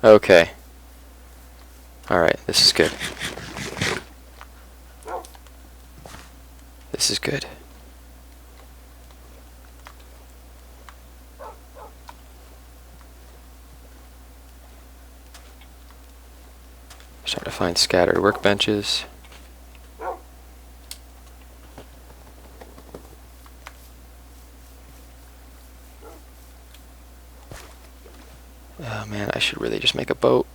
Okay. Alright, this is good. This is good. Start to find scattered workbenches. Oh man, I should really just make a boat.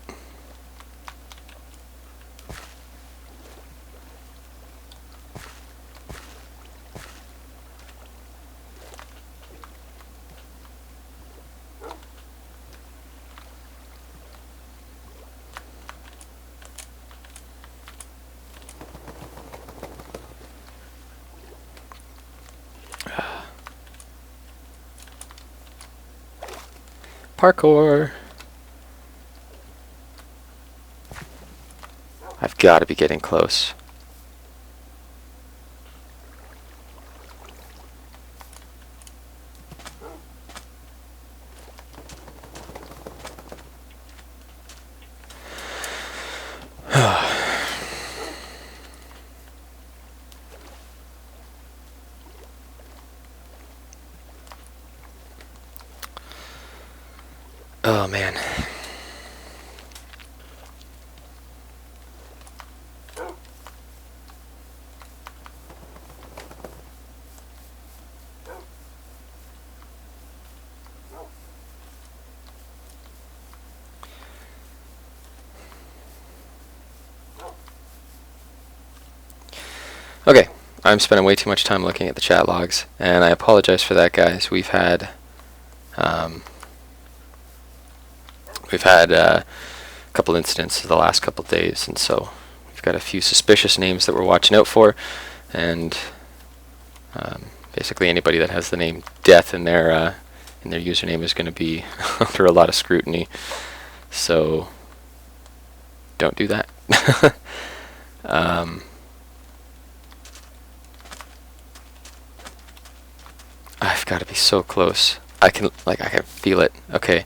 Parkour! I've got to be getting close. Oh man. Okay, I'm spending way too much time looking at the chat logs, and I apologize for that, guys. We've had a couple incidents the last couple days, and so we've got a few suspicious names that we're watching out for, and basically anybody that has the name Death in their username is going to be under a lot of scrutiny. So don't do that. I've got to be so close. I can feel it. Okay.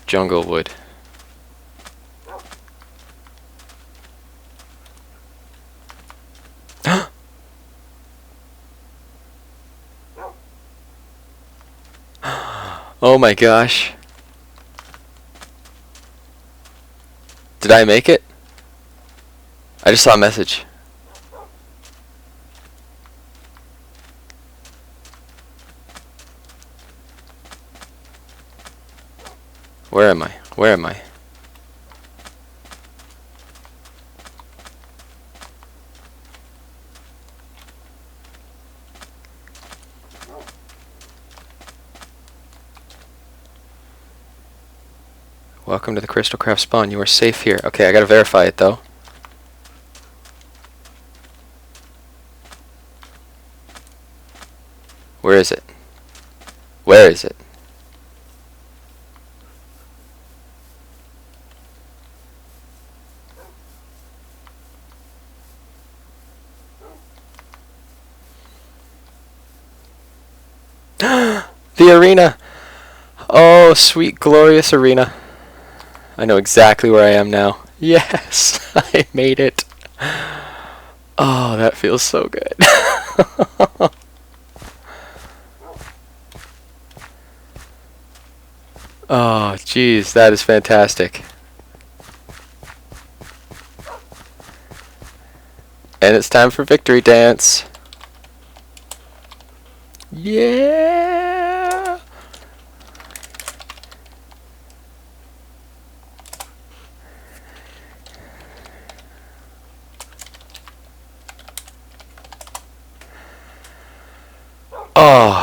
Jungle wood. Oh my gosh. Did I make it? I just saw a message. Where am I? Where am I? Welcome to the CrystalCraft spawn. You are safe here. Okay, I gotta verify it though. Where is it? Where is it? The arena! Oh, sweet, glorious arena. I know exactly where I am now. Yes! I made it. Oh, that feels so good. Oh, jeez, that is fantastic. And it's time for victory dance. Yeah! Oh.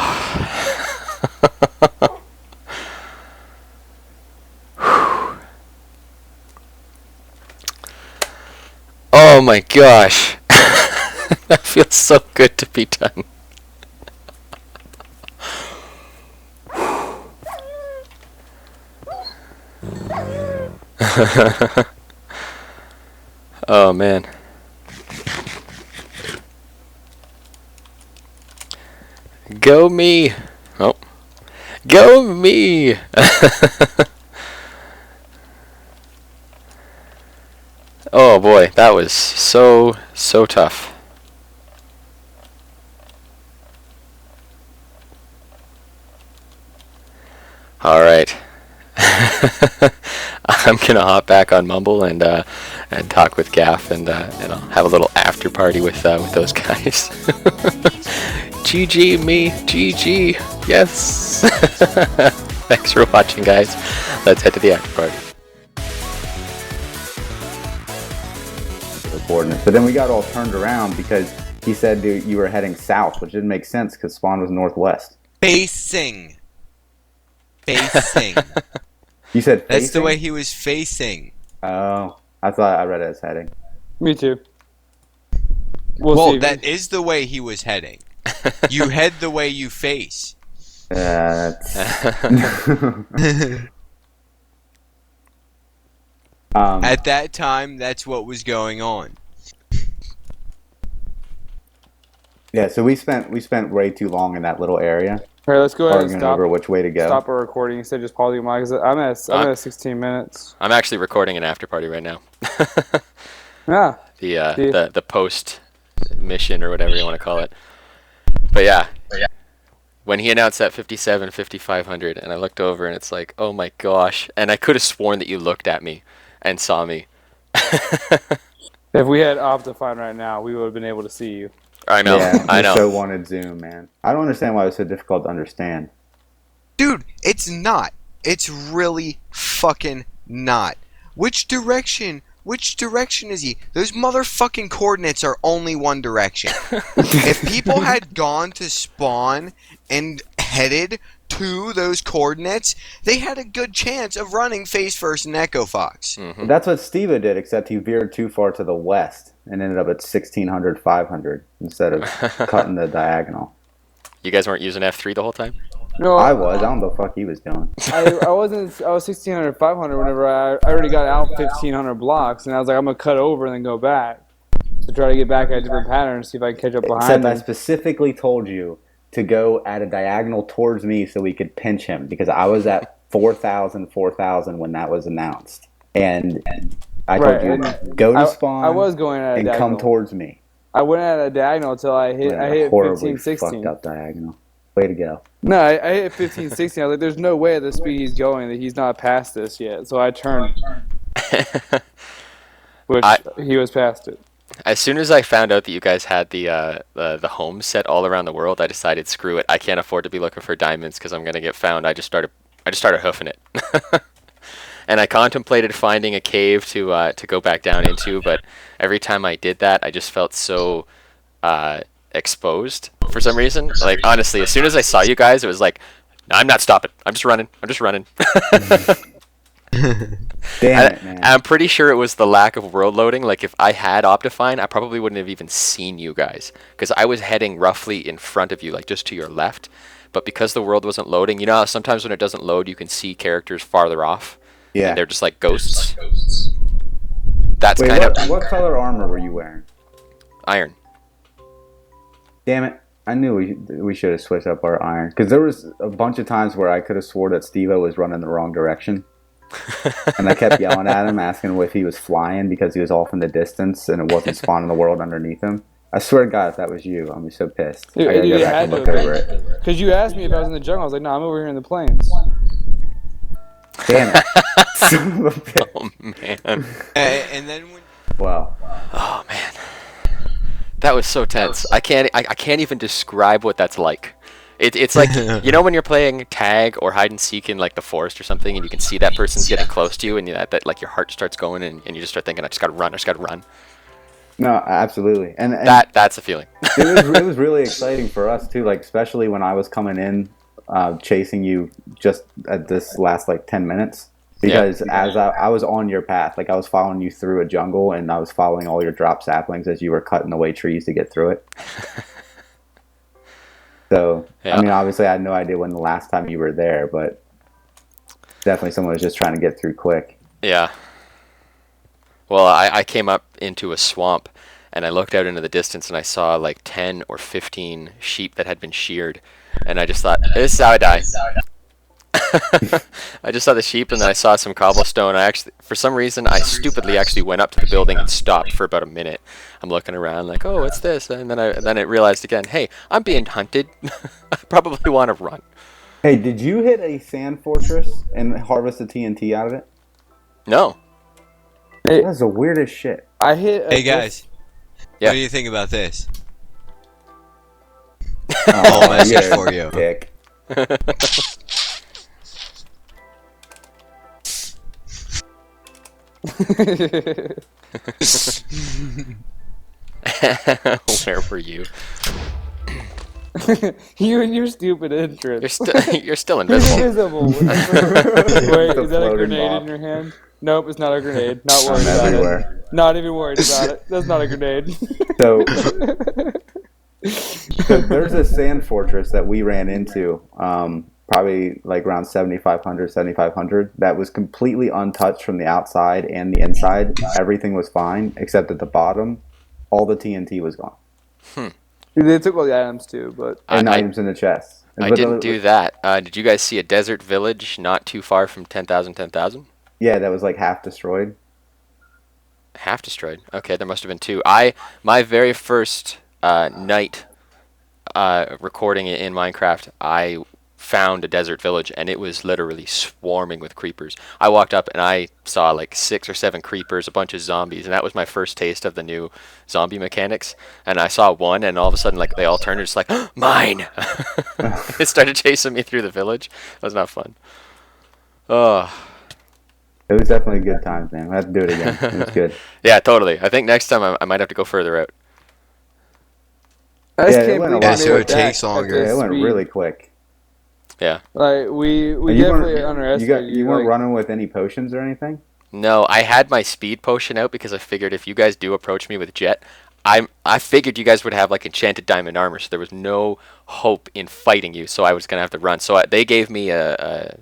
Oh my gosh. That feels so good to be done. Oh man. Go me. Oh. Go me. Oh boy, that was so tough. All right. I'm gonna hop back on Mumble and talk with Gaff and I'll have a little after party with those guys. GG me, GG, yes. Thanks for watching, guys. Let's head to the after party. The coordinates, but then we got all turned around because he said you were heading south, which didn't make sense because spawn was northwest. Facing. You said facing? That's the way he was facing. Oh, I thought I read it as heading. Me too. Well, that is the way he was heading. You head the way you face. That's... At that time, that's what was going on. Yeah, so we spent way too long in that little area. All right, let's go ahead and arguing stop. over which way to go. Stop our recording instead of just pausing mine because I'm at 16 minutes. I'm actually recording an after party right now. Yeah. The post mission or whatever you want to call it. But yeah. When he announced that 57, 5500, and I looked over and it's like, oh my gosh. And I could have sworn that you looked at me and saw me. If we had Optifine right now, we would have been able to see you. I know. Yeah, I know. So wanted Zoom, man. I don't understand why it was so difficult to understand. Dude, it's not. It's really fucking not. Which direction is he? Those motherfucking coordinates are only one direction. If people had gone to spawn and headed to those coordinates, they had a good chance of running face first in EchophoxGaming. Mm-hmm. That's what Steve did, except he veered too far to the west and ended up at 1600, 500 instead of cutting the diagonal. You guys weren't using F3 the whole time? No, I was. I don't know what the fuck he was doing. I was 1600, 500 whenever I already got out 1500 blocks, and I was like, I'm gonna cut over and then go back to try to get back at a different pattern, see if I can catch up behind Except him. I specifically told you to go at a diagonal towards me so we could pinch him because I was at 4,000 when that was announced, and I told you go to spawn. I was going at a and diagonal. come towards me. I went at a diagonal until I hit 15, 16. Fucked up diagonal. Way to go. No, I hit 15, 16. I was like, there's no way at the speed he's going that he's not past this yet. So I turned, which he was past it. As soon as I found out that you guys had the home set all around the world, I decided, screw it. I can't afford to be looking for diamonds because I'm gonna get found. I just started hoofing it. And I contemplated finding a cave to go back down into, but every time I did that, I just felt so exposed for some reason. Like, honestly, as soon as I saw you guys, it was like, no, I'm not stopping. I'm just running. Damn it, man. I'm pretty sure it was the lack of world loading. Like, if I had Optifine, I probably wouldn't have even seen you guys because I was heading roughly in front of you, like just to your left. But because the world wasn't loading, you know how sometimes when it doesn't load, you can see characters farther off? Yeah. And they're just like ghosts. That's Wait, kind of what color armor were you wearing? iron. Damn it. I knew we should have switched up our iron. Because there was a bunch of times where I could have swore that Steve-O was running the wrong direction. And I kept yelling at him, asking him if he was flying because he was off in the distance and it wasn't spawning the world underneath him. I swear to God, if that was you, I'm so pissed. I gotta go back and look over it. Because you asked me if I was in the jungle. I was like, no, I'm over here in the plains. Damn it. Son of a bitch. Oh, man. And then when... Wow. Oh, man. That was so tense. I can't even describe what that's like. It's like, you know when you're playing tag or hide and seek in like the forest or something and you can see that person's getting close to you and that like your heart starts going and you just start thinking, I just gotta run. No, absolutely. And that's a feeling. it was really exciting for us too, like especially when I was coming in chasing you just at this last like 10 minutes. Because as I was on your path, like I was following you through a jungle and I was following all your drop saplings as you were cutting away trees to get through it. So, yeah. I mean, obviously I had no idea when the last time you were there, but definitely someone was just trying to get through quick. Yeah. Well, I came up into a swamp and I looked out into the distance and I saw like 10 or 15 sheep that had been sheared. And I just thought, this is how I die. I just saw the sheep and then I saw some cobblestone. I actually, for some reason, I stupidly actually went up to the building and stopped for about a minute. I'm looking around like, oh, what's this? And then I realized again, hey, I'm being hunted. I probably want to run. Hey, did you hit a sand fortress and harvest the TNT out of it? No. That's the weirdest shit. I hit. Hey guys, Yeah. what do you think about this? Oh, message you're a for you. dick. Where were you? You and your stupid interest. You're still You're invisible. invisible. Wait, The is that a floating grenade bob. in your hand? Nope, it's not a grenade. Not worried I'm about everywhere. it. Not even worried about it. That's not a grenade. So, so there's a sand fortress that we ran into, probably like around 7,500 that was completely untouched from the outside and the inside. Everything was fine except at the bottom, all the TNT was gone They took all the items too, but and I- items in the chest. I But didn't do that. Did you guys see a desert village not too far from 10,000? Yeah, that was like half destroyed. Half destroyed. Okay, there must have been two. My very first night recording it in Minecraft, I found a desert village and it was literally swarming with creepers. I walked up and I saw like 6 or 7 creepers, a bunch of zombies, and that was my first taste of the new zombie mechanics. And I saw one and all of a sudden like they all turned and just like, mine! It started chasing me through the village. It was not fun. Oh. It was definitely good times, man. We have to do it again. It was good. Yeah, totally. I think next time I might have to go further out. I just Yeah, it can't went a believe lot they so made it that takes at longer. this Yeah, it went speed. really quick. Yeah. Like we And you definitely weren't- underestimated You weren't like, running with any potions or anything? No, I had my speed potion out because I figured if you guys do approach me with jet, I figured you guys would have like enchanted diamond armor, so there was no hope in fighting you. So I was gonna have to run. So they gave me a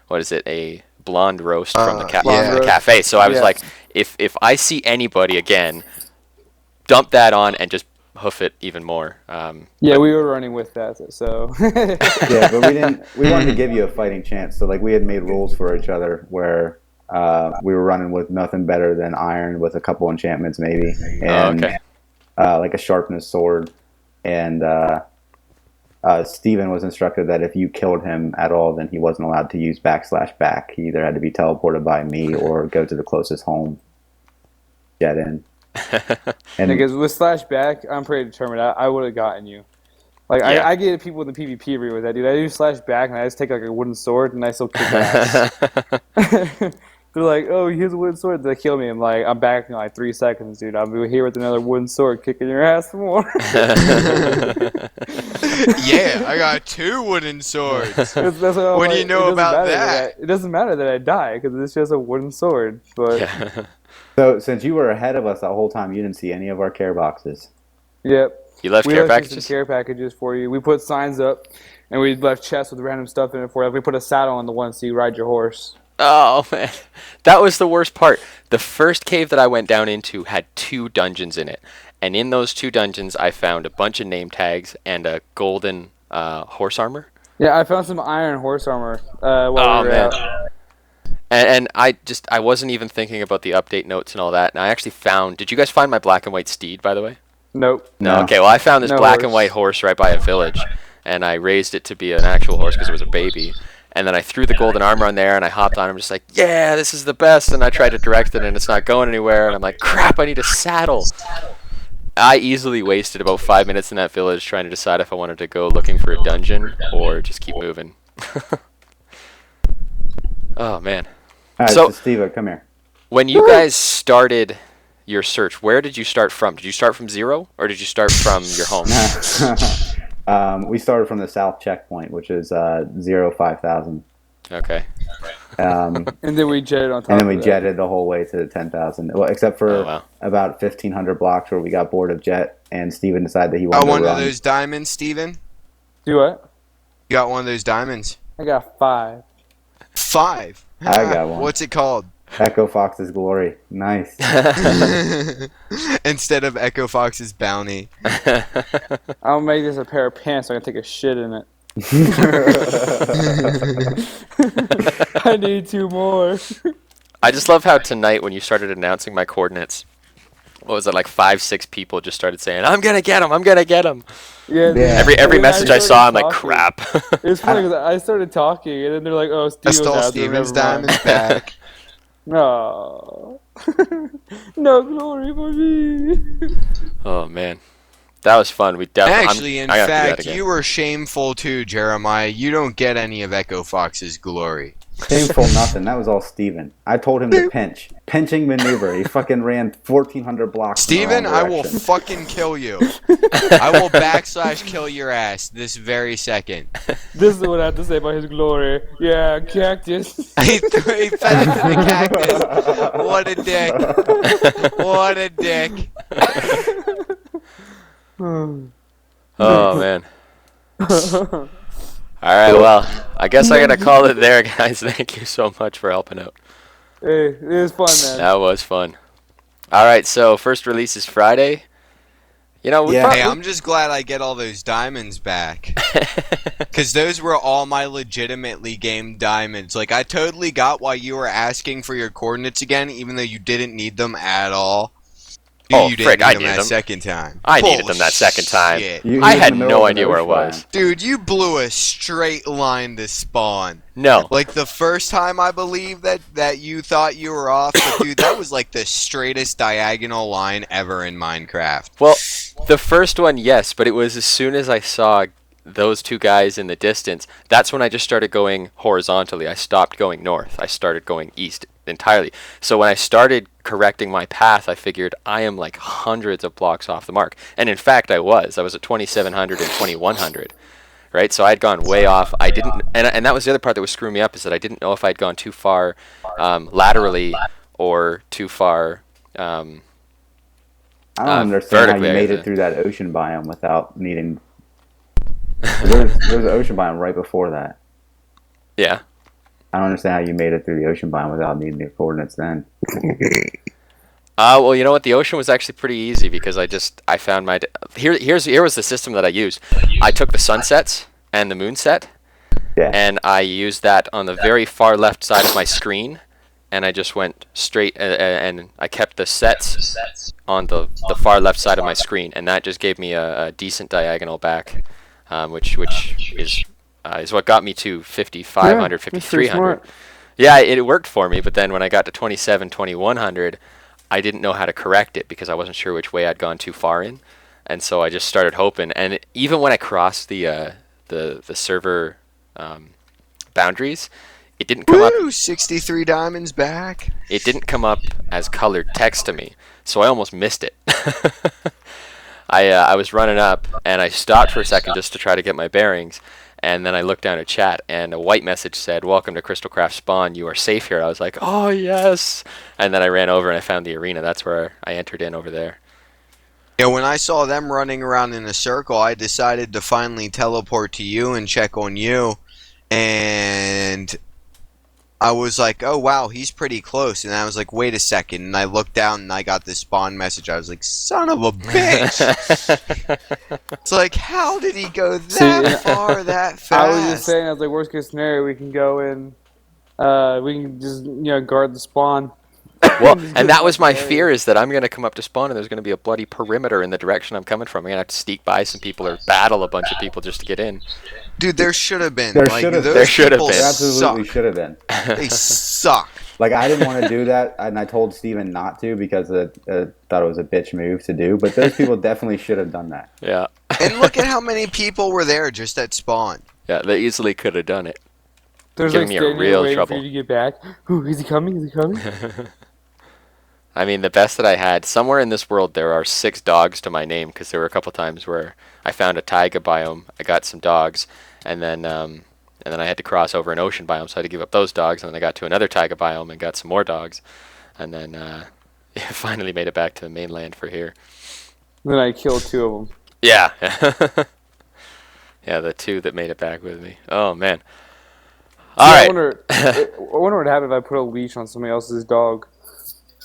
what is it? A blonde roast from the, yeah. the cafe. So I was Yeah. like, if I see anybody again, dump that on and just hoof it even more. Yeah, we were running with that, so Yeah, but we didn't. We wanted to give you a fighting chance, so like we had made rules for each other where we were running with nothing better than iron with a couple enchantments maybe, and okay. like a sharpness sword. And Steven was instructed that if you killed him at all, then he wasn't allowed to use /back. He either had to be teleported by me or go to the closest home, get in. And because with /back, I'm pretty determined. I would have gotten you. Like Yeah. I get people in the PvP arena with that, dude. I do /back and I just take like a wooden sword and I still kick ass. They're like, "Oh, here's a wooden sword." They kill me. I'm like, I'm back in like 3 seconds, dude. I'll be here with another wooden sword, kicking your ass more. Yeah, I got 2 wooden swords. That's what What do you know it doesn't about matter that? it doesn't matter that I die because it's just a wooden sword. But Yeah. so since you were ahead of us the whole time, you didn't see any of our care boxes. yep. You left We care left you some packages? care packages for you. We put signs up, and we left chests with random stuff in it for you. We put a saddle on the one so you ride your horse. Oh man, that was the worst part. The first cave that I went down into had 2 dungeons in it, and in those 2 dungeons, I found a bunch of name tags and a golden horse armor. Yeah, I found some iron horse armor while Oh we were man. out. And I wasn't even thinking about the update notes and all that. And I actually found. Did you guys find my black and white steed, by the way? Nope. No. No. Okay. Well, I found this No black horse. and white horse right by a village, and I raised it to be an actual horse because it was a baby. And then I threw the golden armor on there, and I hopped on. I'm just like, yeah, this is the best. And I tried to direct it, and it's not going anywhere. And I'm like, crap, I need a saddle. I easily wasted about 5 minutes in that village trying to decide if I wanted to go looking for a dungeon or just keep moving. Oh man. All right, So- so Steve, come here. When you guys started your search, where did you start from? Did you start from 0 or did you start from your home? We started from the south checkpoint, which is 5,000. Okay. Um, And then we jetted on top. and then we of that. jetted the whole way to 10,000. Well, except for Oh, wow. about 1,500 blocks where we got bored of jet, and Steven decided that he I wanted want to one of run. those diamonds, Steven. Do what? You got one of those diamonds. I got 5. 5. I got one. What's it called? Echophox's glory. Nice. Instead of Echophox's bounty. I'll make this a pair of pants so I can take a shit in it. I need 2 more. I just love how tonight when you started announcing my coordinates, what was it, like 5, 6 people just started saying, "I'm gonna get him, I'm gonna get him." Yeah. Yeah. Every then message I started saw, I'm like, talking. crap. It's funny because I started talking, and then they're like, "Oh, I Steve stole was out there. Steven's Never mind." diamonds back. No. No glory for me. Oh man, that was fun. We definitely. Actually, in I gotta do that fact, again. you were shameful too, Jeremiah. You don't get any of Echophox's glory. Shameful nothing. That was all Steven. I told him to pinch. Pinching maneuver. He fucking ran 1,400 blocks Steven, in the I wrong will direction. fucking kill you. I will > kill your ass this very second. This is what I have to say about his glory. Yeah, cactus. He fed it to the cactus. What a dick. What a dick. Oh man. All right, well, I guess I gotta call it there, guys. Thank you so much for helping out. Hey, it was fun, man. That was fun. All right, so first release is Friday. You know, we Yeah. Hey, I'm just glad I get all those diamonds back. Because those were all my legitimately gamed diamonds. Like, I totally got why you were asking for your coordinates again, even though you didn't need them at all. Oh, you frick, didn't I need them needed that them. second time. I needed them that second time. Bullshit. You- I he was had in the middle no of an idea where it ocean was. biome. Dude, you blew a straight line to spawn. No. Like, the first time I believe that you thought you were off, but dude, that was like the straightest diagonal line ever in Minecraft. Well, the first one, yes, but it was as soon as I saw those two guys in the distance, that's when I just started going horizontally. I stopped going north. I started going east entirely. So when I started correcting my path, I figured I am like hundreds of blocks off the mark. And in fact, I was. I was at 2,700 and 2,100. Right? So I'd gone way off. I didn't, and that was the other part that was screwing me up, is that I didn't know if I'd gone too far laterally or too far. I don't understand how vertically, you I made guess. it through that ocean biome without needing. There's an ocean biome right before that. Yeah. I don't understand how you made it through the ocean biome without needing the coordinates then. Well, you know what? The ocean was actually pretty easy because I found my here was the system that I used. I took the sunsets and the moonset, Yeah. and I used that on the very far left side of my screen, and I just went straight and I kept the sets on the far left side of my screen, and that just gave me a decent diagonal back, which is what got me to 5,500, that's pretty 5,300. smart. Yeah, it worked for me, but then when I got to 27, 2,100, I didn't know how to correct it because I wasn't sure which way I'd gone too far in, and so I just started hoping. And even when I crossed the server boundaries, it didn't come up. Woo! 63 diamonds back. It didn't come up as colored text to me, so I almost missed it. I was running up, and I stopped for a second just to try to get my bearings, and then I looked down at chat, and a white message said, "Welcome to CrystalCraft Spawn, you are safe here." I was like, oh yes! And then I ran over and I found the arena. That's where I entered in over there. Yeah, when I saw them running around in a circle, I decided to finally teleport to you and check on you, and I was like, oh wow, he's pretty close. And I was like, wait a second. And I looked down and I got this spawn message. I was like, son of a bitch. It's like, how did he go that far that fast? I was just saying, as like worst case scenario, we can go in. We can just guard the spawn. Well, and that was my fear, is that I'm going to come up to spawn and there's going to be a bloody perimeter in the direction I'm coming from. I'm going to have to sneak by some people or battle a bunch of people just to get in. Dude, there should have been. There Like, should have those There should have people been. There absolutely suck. should have been. They suck. Like, I didn't want to do that, and I told Steven not to because I thought it was a bitch move to do, but those people definitely should have done that. Yeah. And look at how many people were there just at spawn. Yeah, they easily could have done it. There's Giving like me a standing real waiting trouble. for you to get back. Ooh, is he coming? Is he coming? I mean, the best that I had, somewhere in this world there are 6 dogs to my name, because there were a couple times where I found a taiga biome, I got some dogs, and then I had to cross over an ocean biome, so I had to give up those dogs, and then I got to another taiga biome and got some more dogs, and then finally made it back to the mainland for here. Then I killed 2 of them. Yeah. Yeah, the 2 that made it back with me. Oh, man. All I right. wonder what would happen if I put a leash on somebody else's dog.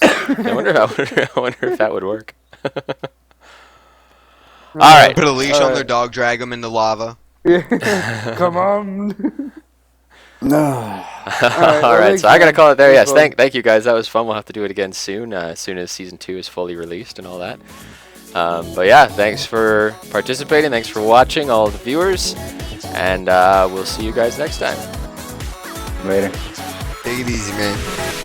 I wonder if that would work. All right. Put a leash on Alright. their dog, drag them into lava. Yeah. Come on. No. All right, thanks, so I gotta man. call it there. Yes, Thanks, thank you guys. That was fun. We'll have to do it again soon, as soon as season 2 is fully released and all that. But yeah, thanks for participating. Thanks for watching, all the viewers, and we'll see you guys next time. Later. Take it easy, man.